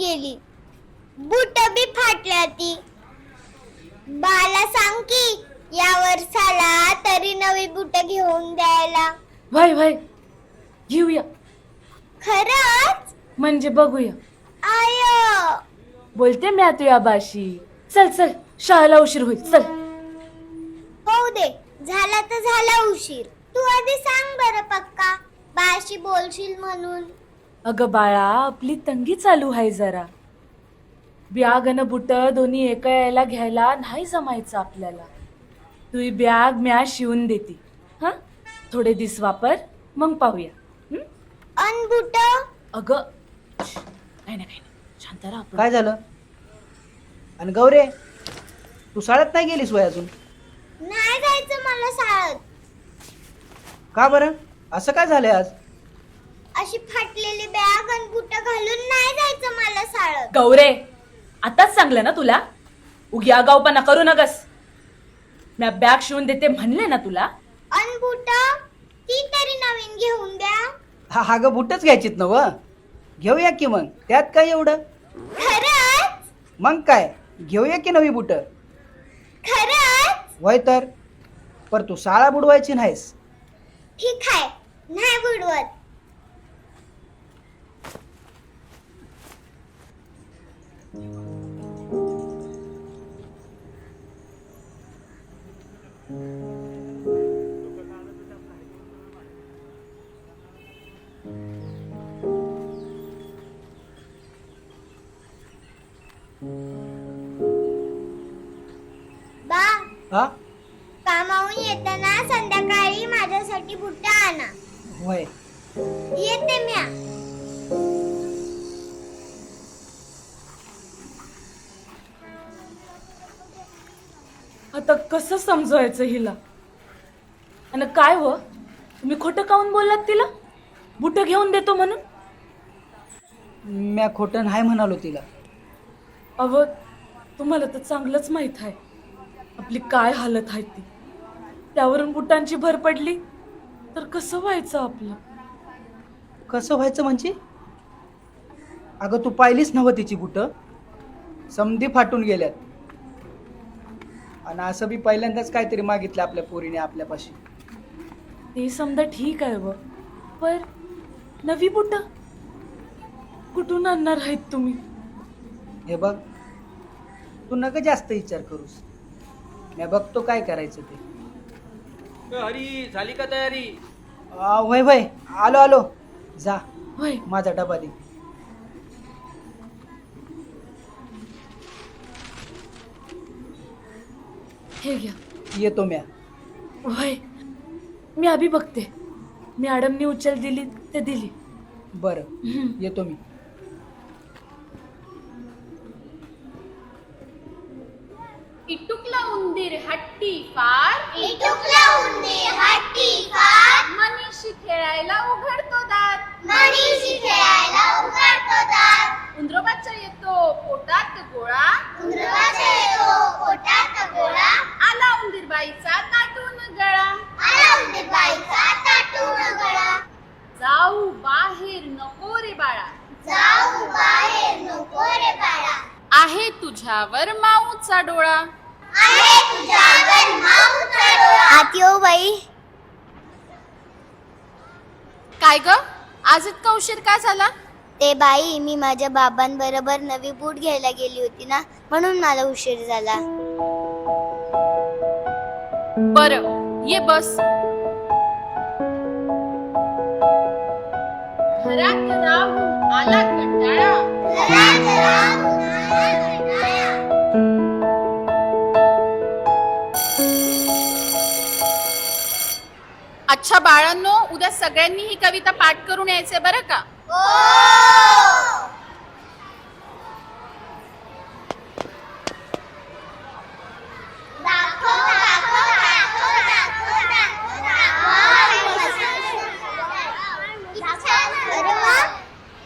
गेली. बूट बी फाटल्या ती. बाला सांग की या वर्षाला तरी नवी बूट घेऊन द्यायला. व्हय व्हय घेऊया खरंच? म्हणजे बघूया. आय बोलते मी आता या बाशी. चल चल शाळेला उशीर होईल चल. होऊ दे, झाला तर झाला उशीर. तू आधी सांग बरं पक्का, बाशी बोलशील म्हणून. अगं बाळा आपली तंगी चालू आहे जरा. बॅग आणि बुट दोन्ही एका यायला घ्यायला नाही जमायचं आपल्याला. तू ही बॅग म्या शिवून देते. हा थोडे दिवस वापर मग पाहूया. अन बूट? अगं काही नाही शांत राहा आपण. काय झालं? आणि गौरे तू शाळेत नाही गेलीस वय अजून? नाही जायचं मला शाळेत. का बरं? असं काय झालंय आज? अशी फाटलेली बॅग आणि बूट घालून नाही जायचं मला शाळेत. गौरे आताच सांगलं ना तुला, उगी आगाऊपणा करू नकस. म्या बॅग शिवून देते म्हणले ना तुला. अन बूट ती तरी नवीन घेऊन द्या. हा ग बुटच घ्यायचीत ना व. घेऊया की मग, त्यात काय एवढं? खरंच? मग काय घेऊया की नवी बुट. खरंच? वय तर. पर तू शाळा बुडवायची नाहीस. ठीक आहे, नाही बुडवत. बा, हा कामावून येताना संध्याकाळी माझ्यासाठी बुट्टा आणा. वय. येते म्या. आता कसं समजवायचं हिला. आणि काय हो तुम्ही खोटं काऊन बोललात तिला, बुट घेऊन देतो म्हणून. म्या खोटं नाही म्हणालो तिला. अव तुम्हाला तर चांगलंच माहित आहे आपली काय हालत आहे ती. त्यावरून बुटांची भर पडली तर कसं व्हायचं आपलं. कसं व्हायचं म्हणजे? अगं तू पाहिलीच नव्ह तिची बुट, समधी फाटून गेल्यात. आणि असं बी पहिल्यांदाच काहीतरी मागितलं आपल्या पोरीने आपल्यापाशी. ते समजा ठीक आहे व, पर नवी बुट कुठून आणणार आहेत तुम्ही? हे बघ तू नका जास्त विचार करूस. मी बघतो काय करायचं ते. हरी झाली का तयारी? वय वय आलो आलो. जा होय माझा डबा दे. हे घ्या. येतो म्या. होय मी आधी बघते. मॅडमनी उचल दिली ते दिली. बरं येतो मी. इटुकला उंदीर हट्टी फार, इटुकला उंदीर हट्टी फार, मनीषी खेळायला उघडतो दार, मनीषी खेळायला उघडतो दार. उंदरोबाचा येतो पोटात गोळा, उंदराचा येतो पोटात गोळा, आला उंदीर बाईचा ताटून गळा, आला उंदीर बाईचा ताटून गळा. जाऊ बाहेर नको रे बाळा, जाऊ बाहेर नको रे बाळा, आहे तुझ्यावर माऊचा डोळा. आहे तुझ्यावर माऊचा डोळा. आत येऊ बाई. काय ग आज इतका उशीर का झाला? ते बाई मी माझ्या बाबांबरोबर नवी बूट घ्यायला गेली होती ना, म्हणून मला उशीर झाला. बरं ये बस. घरात राहून आला कंटाळा, घरात राहून आला कंटाळा. अच्छा बाळांनो, उद्या सगळ्यांनी ही कविता पाठ करून यायचे बरं का. दाखव दाखव दाखव दाखव दाखव दाखव. अरे वा,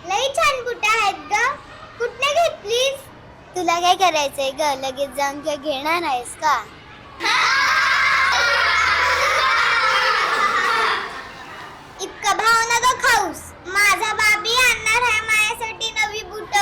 लई छान बुट आहेत ग. कुठने घेतलीस? तुला काय करायचंय ग? लगेच जाऊन काय घेणार आहेस का? इतका भाव नका खाऊस. माझा बाबी आणणार आहे माझ्यासाठी नवी बुट.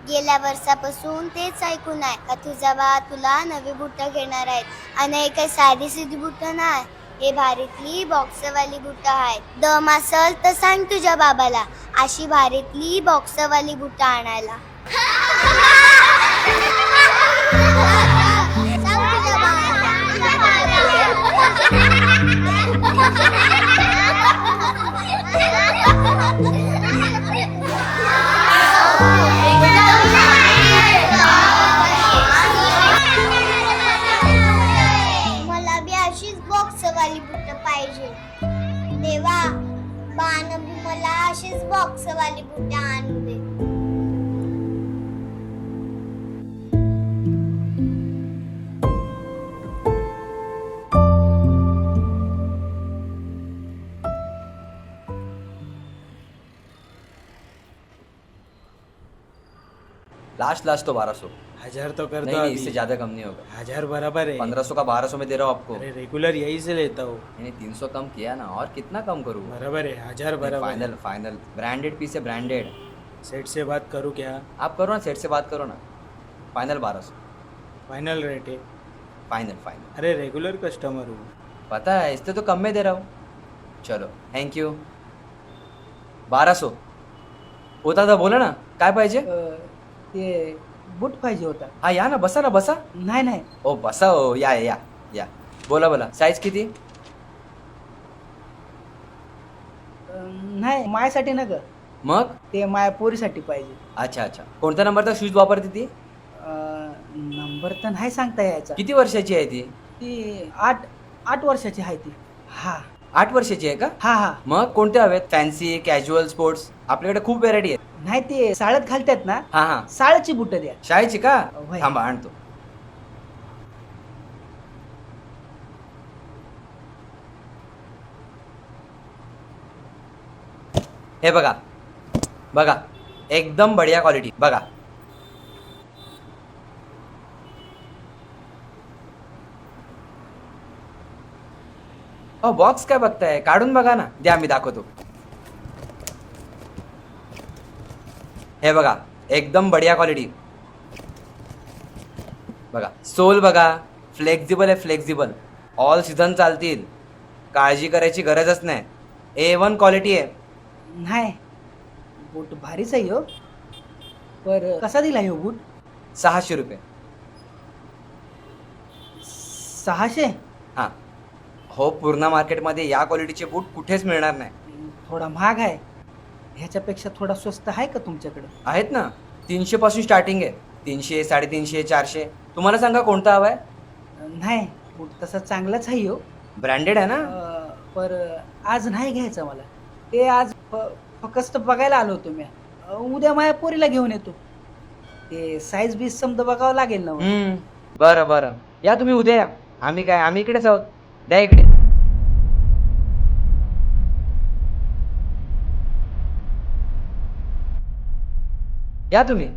गेल्या वर्षापासून तेच ऐकून आहे का तुझा बा तुला नवी बुटं घेणार आहेत आणि हे काही साधी सीधी बुटं नाही, हे भारीतली बॉक्सवाली बुटं आहेत. दम असल तर सांग तुझ्या बाबाला अशी भारीतली बॉक्सवाली बुटं आणायला. सांग तुझ्या मला बी अशीच बॉक्सवाली बुट पाहिजे. देवा बाण बी मला अशीच बॉक्सवाली बुट आणू दे. लास्ट तो 1200. 1000 तो कर दो नहीं, अभी। इससे ज्यादा कम नहीं होगा. 1000 बराबर है। 1500 का 1200 में दे रहा हूँ आपको. अरे रेगुलर यही से लेता हूँ। मैंने 300 कम किया ना, और कितना कम करूँ? बराबर है 1000 बराबर है। फाइनल फाइनल ब्रांडेड पीस है, ब्रांडेड. सेट से बात करूँ क्या? आप करो ना, सेट से बात करो ना. फाइनल 1200. फाइनल रेट है। Final final. अरे रेगुलर कस्टमर हूँ। पता है, इससे तो कम में दे रहा हूँ. चलो थँक यू. 1200 होता था, बोला ना काय पाहिजे. ते बूट पाहिजे होता. हा या ना, बसा ना, बसा. नाही नाही ओ बसा, हो या या या. बोला बोला, साईज किती. नाही माझ्यासाठी ना ग, मग ते माझ्या पोरीसाठी पाहिजे. अच्छा अच्छा, कोणत्या नंबरचा शूज वापरते ती. नंबर तर नाही सांगता यायचा. किती वर्षाची आहे ती. ती 8 वर्षाची आहे ती. हा 8 वर्षाची आहे का. हा हा मग कोणते हवेत, फॅन्सी कॅज्युअल स्पोर्ट्स. आपल्याकडे खूप व्हेरायटी आहेत. नाही ते शाळेत घालतात ना, हा हा, शाळेची बुट द्या. शाळेची का. होय. थांबा आणतो. हे बघा बघा, एकदम बढिया क्वालिटी. बघा अहो, बॉक्स काय बघताय, काढून बघा ना. द्या मी दाखवतो. हे बघा, एकदम बढिया क्वालिटी. बघा सोल बघा, फ्लेक्झिबल आहे, फ्लेक्झिबल. ऑल सीझन चालतील, काळजी करायची गरजच नाही. A1 क्वालिटी आहे. नाही बूट भारीच आहे हो. पर कसा दिला हो बूट. 600 रुपये. 600. हां हो, पूर्ण मार्केटमध्ये या क्वालिटीचे बूट कुठेच मिळणार नाही. थोडा महाग आहे. ह्याच्यापेक्षा थोडा स्वस्त आहे का तुमच्याकडे. आहेत ना, 300 पासून स्टार्टिंग आहे. 300, 350, 400. तुम्हाला सांगा कोणता हवा आहे. नाही बूट तसा चांगलाच आहे हो. ब्रँडेड आहे ना. पर आज नाही घ्यायचं मला. ते आज फक्त बघायला आलो होतो मी. उद्या माझ्या पोरीला घेऊन येतो. ते साईज बीज समजा बघावं लागेल ना. बरं बरं, या तुम्ही उद्या या. आम्ही इकडेच आहोत. द्या इकडे. या तुम्ही.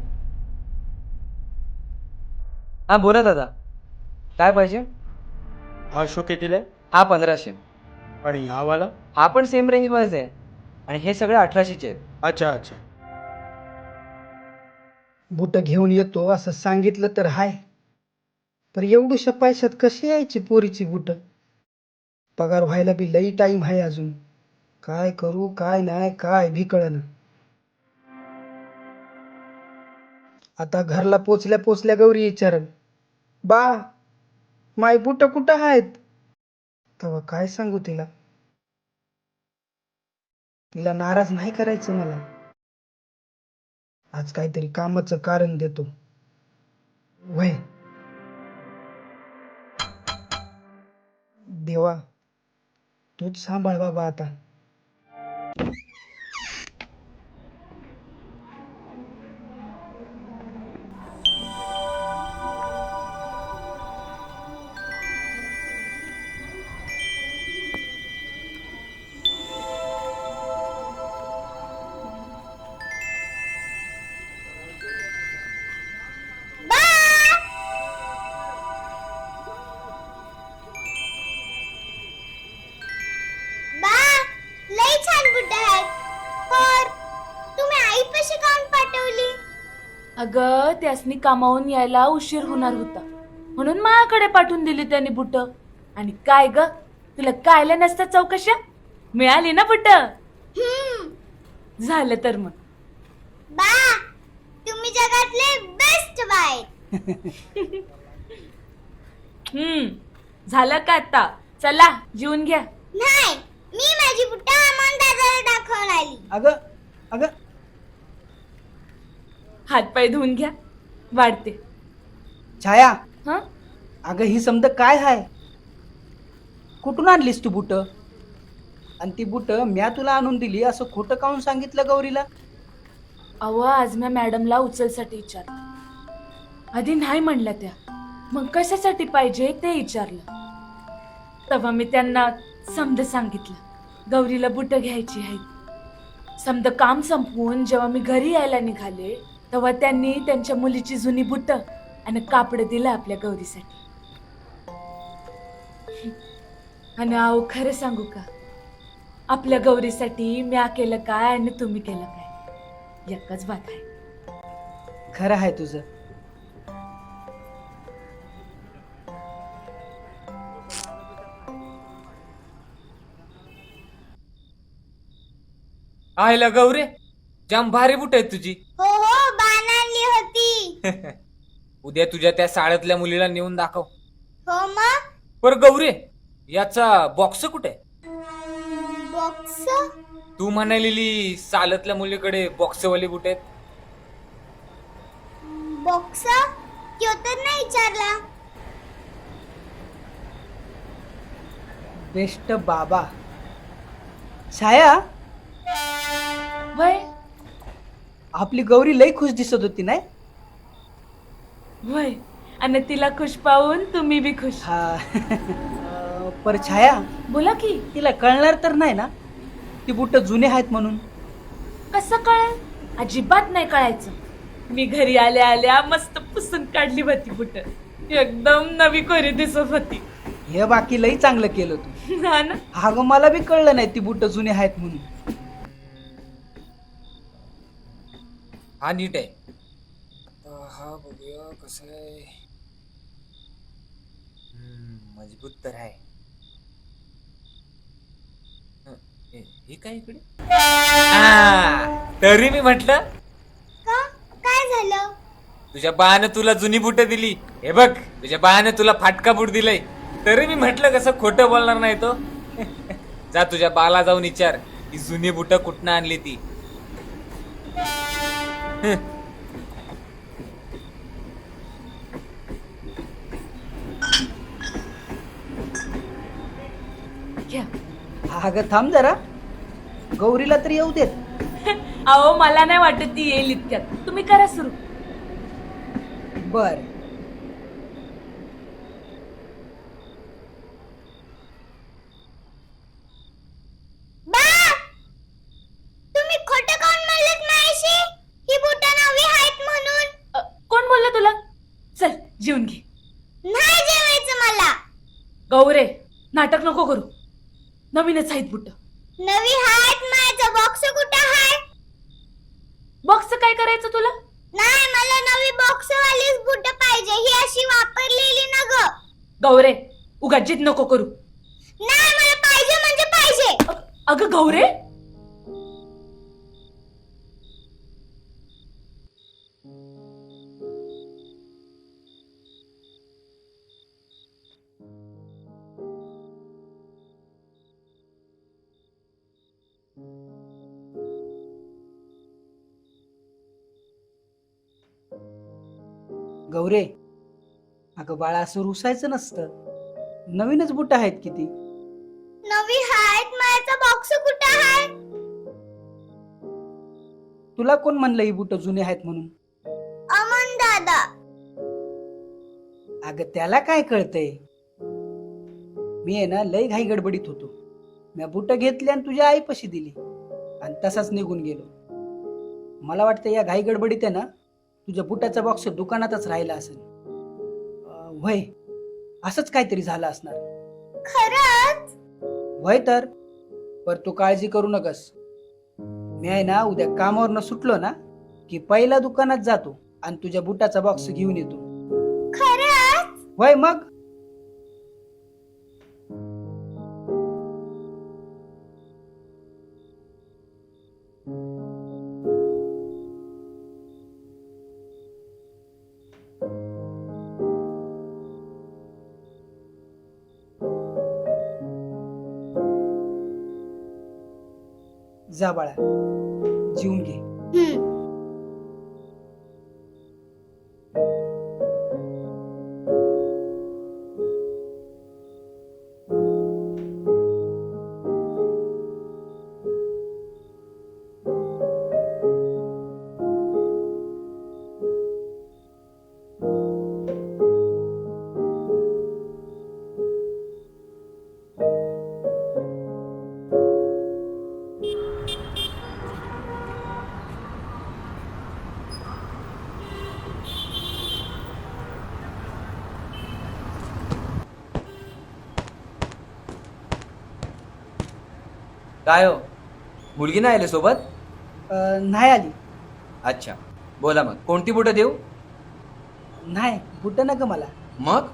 हा बोला दादा, काय पाहिजे. हा शो कितीला आहे? हा 1500. आणि हा वाला? हा पण सेम रेंजमध्येच आहे. आणि हे सगळे 1800चे आहेत. अच्छा अच्छा. बूट घेऊन येतो असं सांगितलं तर हाय. पर एवढ्याशा पैशात कशी यायची पोरीची बूट. पगार व्हायला बी लई टाइम आहे अजून. काय करू काय नाही काय भी कळना. आता घरला पोचल्या पोचल्या गौरी विचारल, बा माय बूट कुठं आहेत. तेव्हा काय सांगू तिला. तिला नाराज नाही करायचं मला. आज काहीतरी कामाचं कारण देतो. वय देवा, तूच सांभाळ बाबा आता. बा अगं त्यासनी कामावून यायला उशीर होणार होता म्हणून माझ्याकडे पाठवून दिली त्यांनी बुट. आणि काय ग, तुला कायला नसतं चौकशा? मिळाली ना बुट? झालं तर मग. बा, तुम्ही जगातले बेस्ट बाय. झालं का आता? चला जेवून घ्या. नाही, मी माझी बुट्टा अमोल दादाला दाखवून आली. अगं अगं हातपाय धुवून घ्या, वाढते. छाया, हा, अगं ही समज काय हाय? कुठून आणलीस तू बुट? आणि ती बुट म्या तुला आणून दिली असं खोटं काऊन सांगितलं गौरीला? अहो आज मी मॅडमला उचलसाठी विचारलं. आधी नाही म्हणल्या त्या, मग कशासाठी पाहिजे ते विचारलं. तेव्हा मी त्यांना समज सांगितलं, गौरीला बुट घ्यायची आहेत. समद काम संपवून जेव्हा मी घरी यायला निघाले तेव्हा त्यांनी त्यांच्या मुलीची जुनी बुट आणि कापड दिलं आपल्या गौरीसाठी. आणि अहो खरं सांगू का, आपल्या गौरीसाठी म्या केलं काय आणि तुम्ही केलं काय एकच बात आहे. खरं आहे तुझं. आयला गौरे, जाम भारी बुट आहेत तुझी. हो हो, बाण आणली होती. उद्या तुझ्या त्या शाळेतल्या मुलीला नेऊन दाखव. हो मग. पर गौरे, याचा बॉक्स कुठे? बॉक्स? तू म्हणालेली शाळेतल्या मुलीकडे बॉक्सवाली बुट आहेत. बॉक्स तो तर नाही विचारला. बेस्ट बाबा. छाया, वय आपली गौरी लई खुश दिसत होती नाही? वय, आणि तिला खुश पाहून तुम्ही बी खुश. हा. पर छाया, बोला की. तिला कळणार तर नाही ना ती बुट जुने आहेत म्हणून? कसं कळेल? अजिबात नाही कळायचं. मी घरी आल्या आल्या मस्त पुसून काढली होती बुट, एकदम नवी कोरी दिसत होती. हे बाकी लई चांगलं केलं तू. हा ना. अगं मला बी कळलं नाही ती बुट जुने आहेत म्हणून. हा नीट आहे. हा बघूया कसं आहे. मजबूत तर आहे. हे काय इकडे? तरी मी म्हटलं का? काय झालं? तुझ्या बाने तुला जुनी बुट दिली. हे बघ, तुझ्या बाने तुला फाटका बूट दिलंय. तरी मी म्हटलं कसं खोटं बोलणार नाही तो. जा तुझ्या बाला जाऊन विचार ही जुनी बुट कुठनं आणली ती. घ्या. अगं थांब जरा, गौरीला तर येऊ देत. अहो मला नाही वाटत ती येईल इतक्यात. तुम्ही करा सुरू. बर. बा, तुम्ही खोटं काऊन म्हणलं माझ्याशी? ही बुट नवी आहेत म्हणून. कोण बोललं तुला? चल जेवून घे. नाही जेवायचं मला. गौरे, नाटक नको करू. नवीनच आहेत बुट. नवी आहेत, माझा बॉक्स कुठे आहे? बॉक्स काय करायचं तुला? नाही, मला नवी बॉक्स वालीच बुट पाहिजे. ही अशी वापरलेली ना ग. गौरे, उगाच जिद नको करू. नाही, मला पाहिजे म्हणजे पाहिजे. अगं गौरे, गौरे, अगं बाळा असं रुसायचं नसतं. नवीनच बुट आहेत किती. नवी आहेत, माझा बॉक्स कुठे आहे? तुला कोण म्हणलं ही बुट जुने आहेत म्हणून? अमन दादा. अगं त्याला काय कळतंय? मी आहे ना लई घाई गडबडीत होतो. मी बुट घेतली आणि तुझ्या आईपाशी दिली आणि तसाच निघून गेलो. मला वाटतं या घाई गडबडीत आहे ना तुझ्या बुटाचा बॉक्स दुकानातच राहिला असेल. वय असंच काहीतरी झालं असणार. खरंच? वय तर. पर तू काळजी करू नकस. मी आहे ना उद्या कामावरनं सुटलो ना की पहिला दुकानात जातो आणि तुझ्या बुटाचा बॉक्स घेऊन येतो. खरंच? होय मग. जा बाळा, जेवून घे. हम्म. काय हो, मुलगी नाही आली सोबत? नाही आली. अच्छा, बोला मग कोणती बुटं देऊ? नाही, बुट नका मला. मग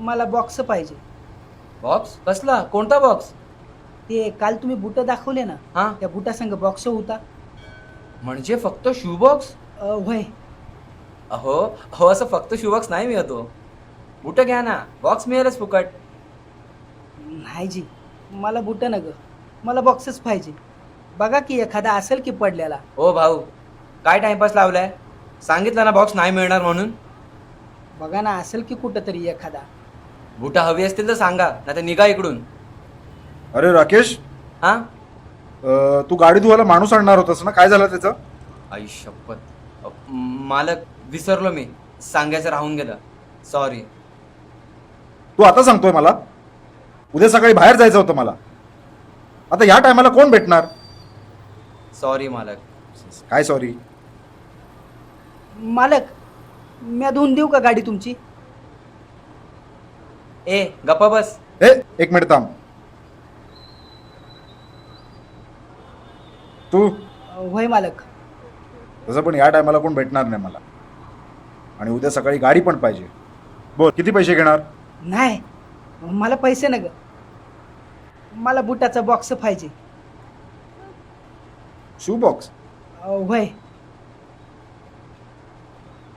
मला बॉक्स पाहिजे. बॉक्स कसला? कोणता बॉक्स? ते काल तुम्ही बुट दाखवले ना, हा, त्या बुटासंग बॉक्स होता. म्हणजे फक्त शू बॉक्स? होय. अहो अहो, असं फक्त शू बॉक्स नाही मिळतो. बुटं घ्या ना, बॉक्स मिळेलच फुकट. नाही जी, मला बुट नग, मला बॉक्सच पाहिजे. बघा की एखादा असेल की पडलेला. ओ भाऊ, काय टाइमपास लावलाय? सांगितलं ना बॉक्स नाही मिळणार म्हणून. बघा ना, असेल की कुठं तरी एखादा. बुटं हवी असतील तर सांगा, नाही तर निघा इकडून. अरे राकेश, हा, तू गाडी धुवायला माणूस आणणार होतास ना, काय झालं त्याचं? आई शपथ, मालक विसरलो मी, सांगायचं राहून गेलं. सॉरी. तू आता सांगतोय मला? उद्या सकाळी बाहेर जायचं होतं मला. आता या टायमाला कोण भेटणार? सॉरी मालक. काय सॉरी? मालक, मी धुवून देऊ का गाडी तुमची? ए गप्पा बस. ए, एक मिनिट थांब. तू होय मालक. तसं पण या टायमाला कोण भेटणार नाही मला, आणि उद्या सकाळी गाडी पण पाहिजे. बोल, किती पैसे घेणार? नाही, मला पैसे नग, मला बुटाचा बॉक्स पाहिजे. Shoe box? होय.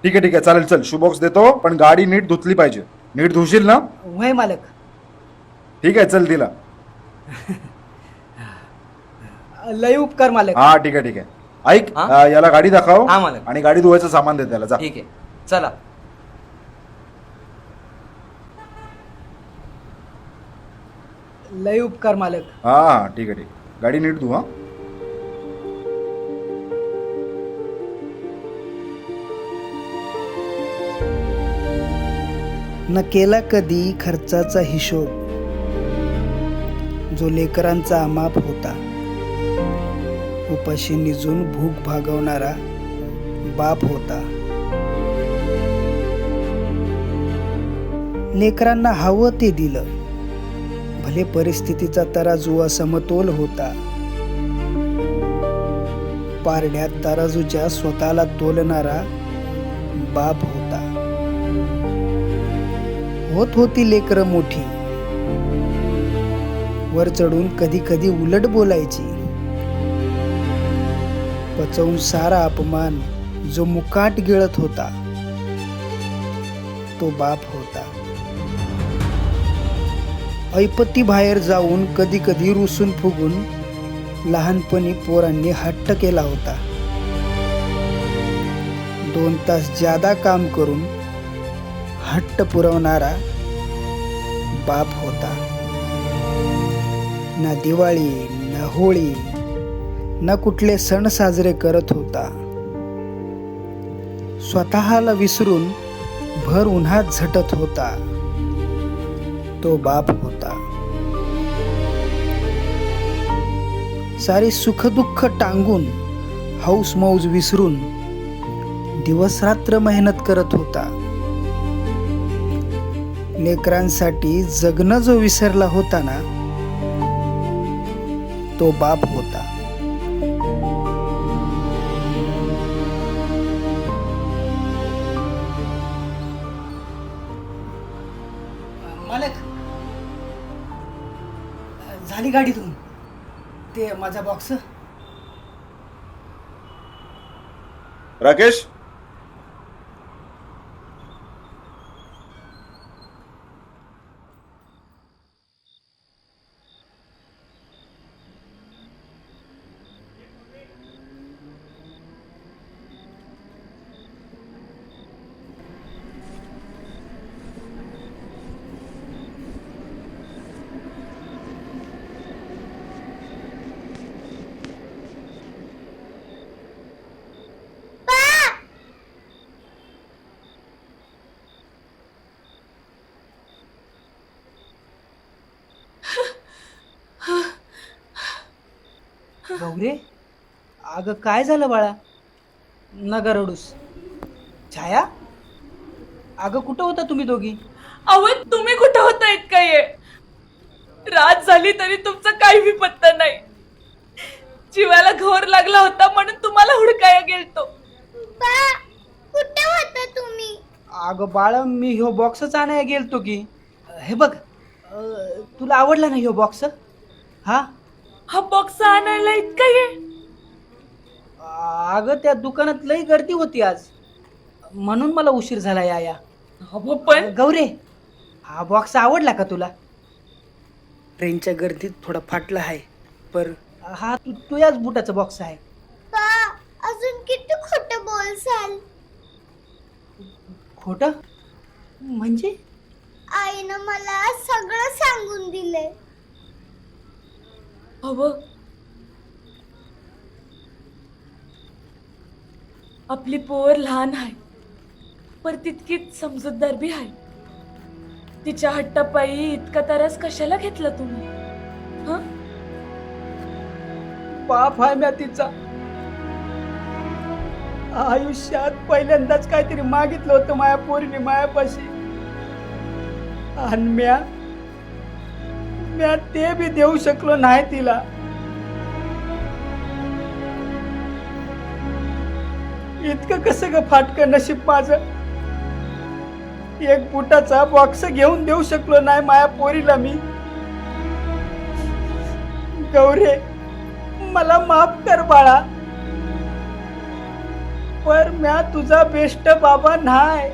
ठीक आहे ठीक आहे, चालेल, चल शू बॉक्स देतो, पण गाडी नीट धुतली पाहिजे. नीट धुशील ना? होय मालक. ठीक आहे, चल दिला. लय उपकार मालक. हा ठीक आहे ठीक आहे. ऐक, हा? याला गाडी दाखव हा मालक. आणि गाडी धुवायचं सामान दे त्याला. जा. ठीक आहे, चला. लय उपकार मालक. हा हा ठीक आहे ठीक आहे. गाडी नीट धु. हा, न केला कधी खर्चाचा हिशोब, जो लेकरांचा अमाप होता. उपाशी निजून भूक भागवणारा बाप होता. लेकरांना हवं ते दिलं, भले परिस्थितीचा तराजू असमतोल होता. पारड्यात तराजूच्या स्वतःला तोलणारा बाप होता. होत होती लेकरं मोठी, वर चढून कधी कधी उलट बोलायची. पचवून सारा अपमान जो मुकाट गिळत होता, तो बाप होता. ऐपती बाहेर जाऊन कधी कधी रुसून फुगून लहानपणी पोरांनी हट्ट केला होता. 2 तास ज्यादा काम करून हट्ट पुरवणारा बाप होता. ना दिवाळी, ना होळी, ना कुठले सण साजरे करत होता. स्वतःला विसरून भर उन्हात झटत होता, तो बाप होता. सारी सुखदुःख टांगून हौस मौज विसरून दिवस रात्र मेहनत करत होता. लेकरांसाठी जगणं जो विसरला होता ना, तो बाप होता. खाली गाडीतून ते माझा बॉक्स. राकेश गौरे, अगं काय झालं बाळा? नगर रडूस. छाया, अगं कुठं होता तुम्ही दोघी? अहो तुम्ही कुठं होता इतका ये? रात झाली तरी तुमचा काही पत्ता नाही. जीवाला घोर लागला होता म्हणून तुम्हाला हुडकाया गेलतो. बा कुठे होता तुम्ही? अगं बाळा, मी ह्यो बॉक्सच आणायला गेलतो की. हे बघ, तुला आवडला ना ह्यो बॉक्स? हा हा बॉक्स आणायला इतका ये? अगं त्या दुकानात लई गर्दी होती आज, म्हणून मला उशीर झाला या. अहो पण गौरे, हा बॉक्स आवडला का तुला? ट्रेनच्या गर्दीत थोडा फाटला आहे, पर हा तुझ्याच बुटाचा बॉक्स आहे. बा अजून किती खोटं बोलसाल. खोटं म्हणजे? आईनं मला सगळं सांगून दिले. अहो आपली पोर लहान आहे, पर तितकीच समजूतदार बी आहे. तिच्या हट्टापायी इतका त्रास कशाला घेतला तुम्ही? हं? पाप आहे म्या तिचा. आयुष्यात पहिल्यांदाच काहीतरी मागितलं होतं माया पोरीने मायापाशी, आणि म्या ते बी देऊ शकलो नाही तिला. इतकं कसं ग फाटकं नशीब माझं. एक बुटाचा बॉक्स घेऊन देऊ शकलो नाही माया पोरीला मी. गौरे, मला माफ कर बाळा, पर म्या तुझा बेस्ट बाबा नाही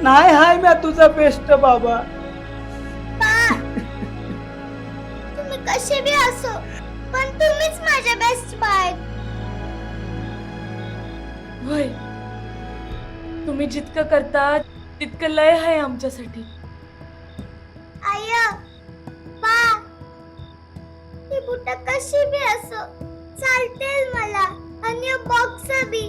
हाय. म्या तुझा बेस्ट बाबा. तुम्ही कसे बी असो, पण तुम्हीच माझ्या बेस्ट बाय. होय, तुम्ही जितकं करता तितकं लय आहे आमच्यासाठी. आय बा, ही बुट कशी बी असो चालतील मला, आणि बॉक्स बी.